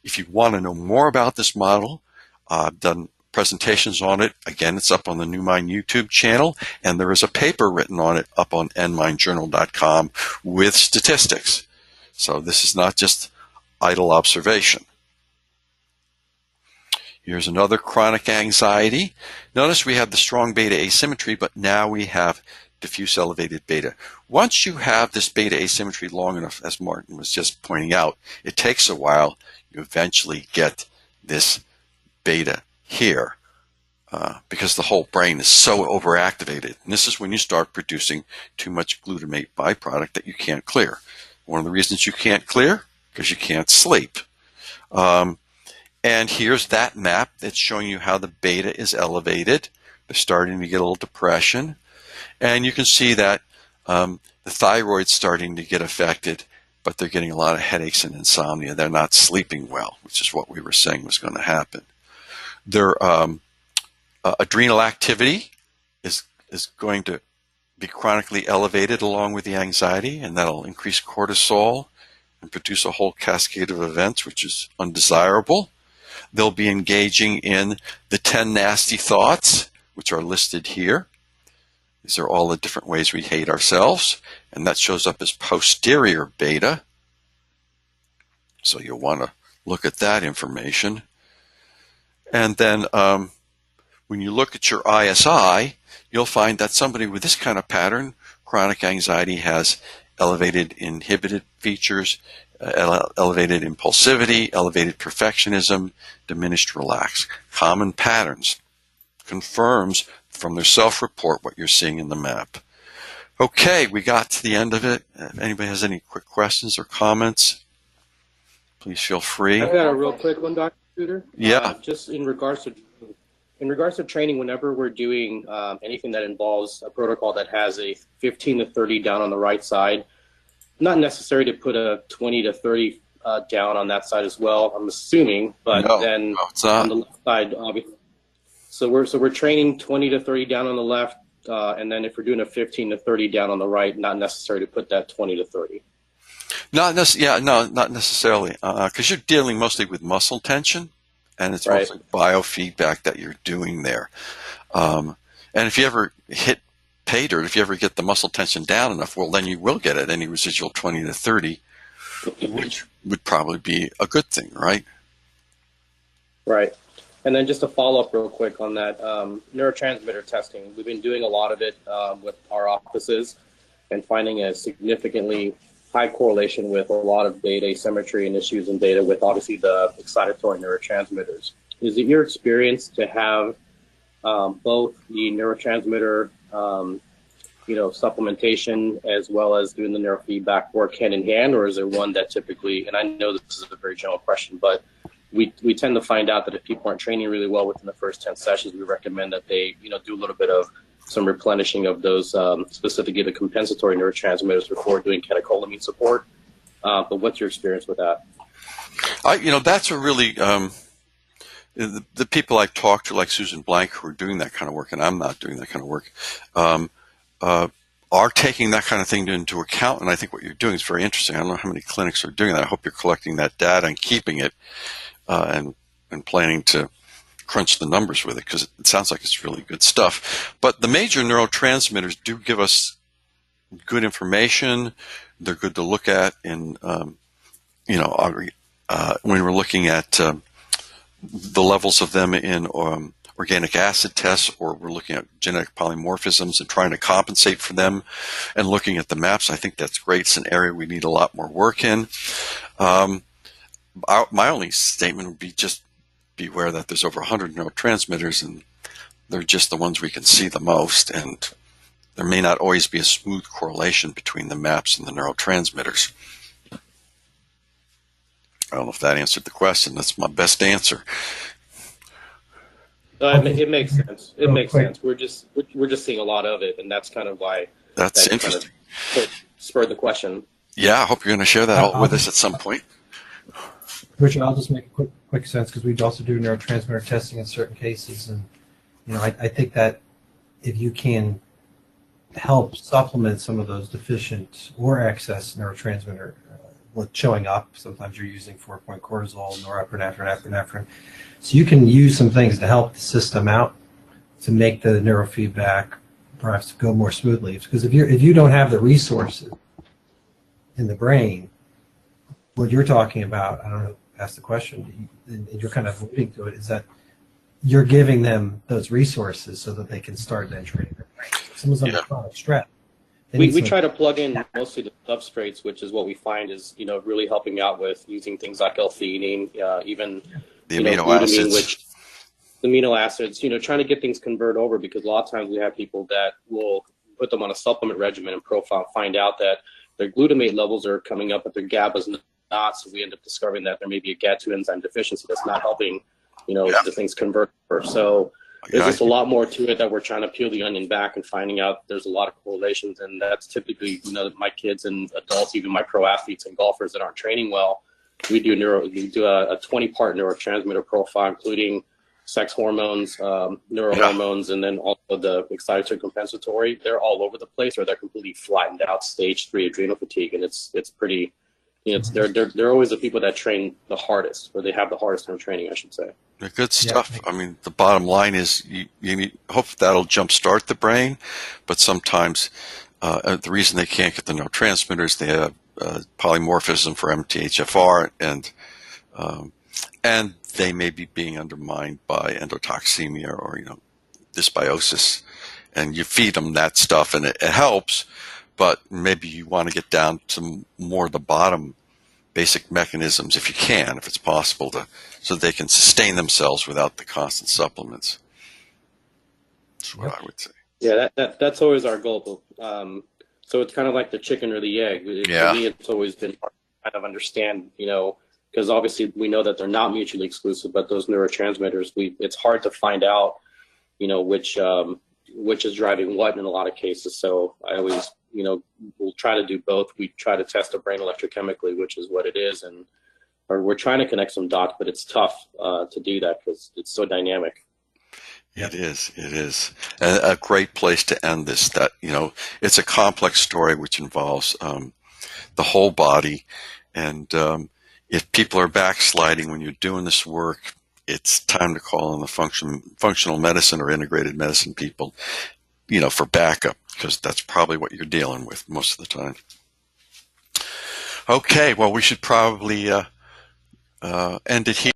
If you want to know more about this model, I've done presentations on it. Again, it's up on the New Mind YouTube channel, and there is a paper written on it up on nmindjournal.com with statistics. So this is not just idle observation. Here's another chronic anxiety. Notice we have the strong beta asymmetry, but now we have diffuse elevated beta. Once you have this beta asymmetry long enough, as Martin was just pointing out, it takes a while. You eventually get this beta here because the whole brain is so overactivated. And this is when you start producing too much glutamate byproduct that you can't clear. One of the reasons you can't clear, because you can't sleep. And here's that map that's showing you how the beta is elevated. They're starting to get a little depression. And you can see that the thyroid's starting to get affected, but they're getting a lot of headaches and insomnia. They're not sleeping well, which is what we were saying was going to happen. Their adrenal activity is going to be chronically elevated along with the anxiety, and that'll increase cortisol and produce a whole cascade of events, which is undesirable. They'll be engaging in the 10 nasty thoughts, which are listed here. These are all the different ways we hate ourselves, and that shows up as posterior beta. So you'll want to look at that information. And then when you look at your ISI, you'll find that somebody with this kind of pattern, chronic anxiety, has elevated inhibited features, elevated impulsivity, elevated perfectionism, diminished relax. Common patterns. Confirms from their self-report what you're seeing in the map. Okay, we got to the end of it. If anybody has any quick questions or comments, please feel free. I've got a real quick one, Dr. Shooter. Yeah. Just in regards to training, whenever we're doing anything that involves a protocol that has a 15 to 30 down on the right side, not necessary to put a 20 to 30 down on that side as well, I'm assuming, but then on the left side, obviously. So we're training 20 to 30 down on the left, and then if we're doing a 15 to 30 down on the right, not necessary to put that 20 to 30. Not necessarily, because you're dealing mostly with muscle tension, and it's mostly biofeedback that you're doing there. And if you ever hit pay dirt, if you ever get the muscle tension down enough, well, then you will get at any residual 20 to 30, which would probably be a good thing, right? Right. And then just to follow up real quick on that, neurotransmitter testing. We've been doing a lot of it with our offices and finding a significantly high correlation with a lot of beta asymmetry and issues in data with obviously the excitatory neurotransmitters. Is it your experience to have both the neurotransmitter supplementation as well as doing the neurofeedback work hand in hand, or is there one that typically, and I know this is a very general question, but we tend to find out that if people aren't training really well within the first 10 sessions, we recommend that they do a little bit of some replenishing of those specifically the compensatory neurotransmitters before doing catecholamine support. But what's your experience with that? That's a really the people I've talked to, like Susan Blank, who are doing that kind of work, and I'm not doing that kind of work, are taking that kind of thing into account. And I think what you're doing is very interesting. I don't know how many clinics are doing that. I hope you're collecting that data and keeping it and and planning to crunch the numbers with it, because it sounds like it's really good stuff. But the major neurotransmitters do give us good information. They're good to look at in, when we're looking at the levels of them in organic acid tests, or we're looking at genetic polymorphisms and trying to compensate for them and looking at the maps. I think that's great. It's an area we need a lot more work in. My only statement would be just beware that there's over 100 neurotransmitters, and they're just the ones we can see the most, and there may not always be a smooth correlation between the maps and the neurotransmitters. I don't know if that answered the question. That's my best answer. It makes sense. It makes sense. We're just seeing a lot of it, and that's kind of why that's interesting. Kind of spurred the question. Yeah, I hope you're going to share that with us at some point. Richard, I'll just make a quick sense, because we also do neurotransmitter testing in certain cases, and I think that if you can help supplement some of those deficient or excess neurotransmitter showing up, sometimes you're using 4-point cortisol, norepinephrine, epinephrine, so you can use some things to help the system out to make the neurofeedback perhaps go more smoothly. Because if you don't have the resources in the brain, what you're talking about, I don't know, ask the question, and you're kind of alluding to it, is that you're giving them those resources so that they can start then training their brain. If someone's under chronic stress. We try to plug in mostly the substrates, which is what we find is, really helping out with using things like L-theanine, even the amino acids. The amino acids, trying to get things convert over, because a lot of times we have people that will put them on a supplement regimen and profile, find out that their glutamate levels are coming up, but their GABA's not, so we end up discovering that there may be a GAD2 enzyme deficiency that's not helping, the things convert over. So there's just a lot more to it that we're trying to peel the onion back and finding out there's a lot of correlations, and that's typically, my kids and adults, even my pro athletes and golfers that aren't training well, we do a 20-part neurotransmitter profile, including sex hormones, neurohormones, and then also the excitatory compensatory. They're all over the place, or they're completely flattened out, stage 3 adrenal fatigue, and it's pretty. They're always the people that train the hardest, or they have the hardest time training, I should say. They're good stuff. I mean, the bottom line is you hope that'll jumpstart the brain, but sometimes the reason they can't get the neurotransmitters, they have polymorphism for MTHFR, and they may be being undermined by endotoxemia or dysbiosis, and you feed them that stuff, and it helps. But maybe you want to get down to more of the bottom basic mechanisms if you can, if it's possible, so they can sustain themselves without the constant supplements. That's what I would say. Yeah, that's always our goal. So it's kind of like the chicken or the egg. For me, it's always been hard to kind of understand, because obviously we know that they're not mutually exclusive, but those neurotransmitters, it's hard to find out, which is driving what in a lot of cases. So I always, we'll try to do both. We try to test the brain electrochemically, which is what it is, or we're trying to connect some dots, but it's tough to do that because it's so dynamic. It is. And a great place to end this, that, it's a complex story which involves the whole body. And if people are backsliding when you're doing this work, it's time to call on the functional medicine or integrated medicine people, for backup, because that's probably what you're dealing with most of the time. Okay, well, we should probably end it here.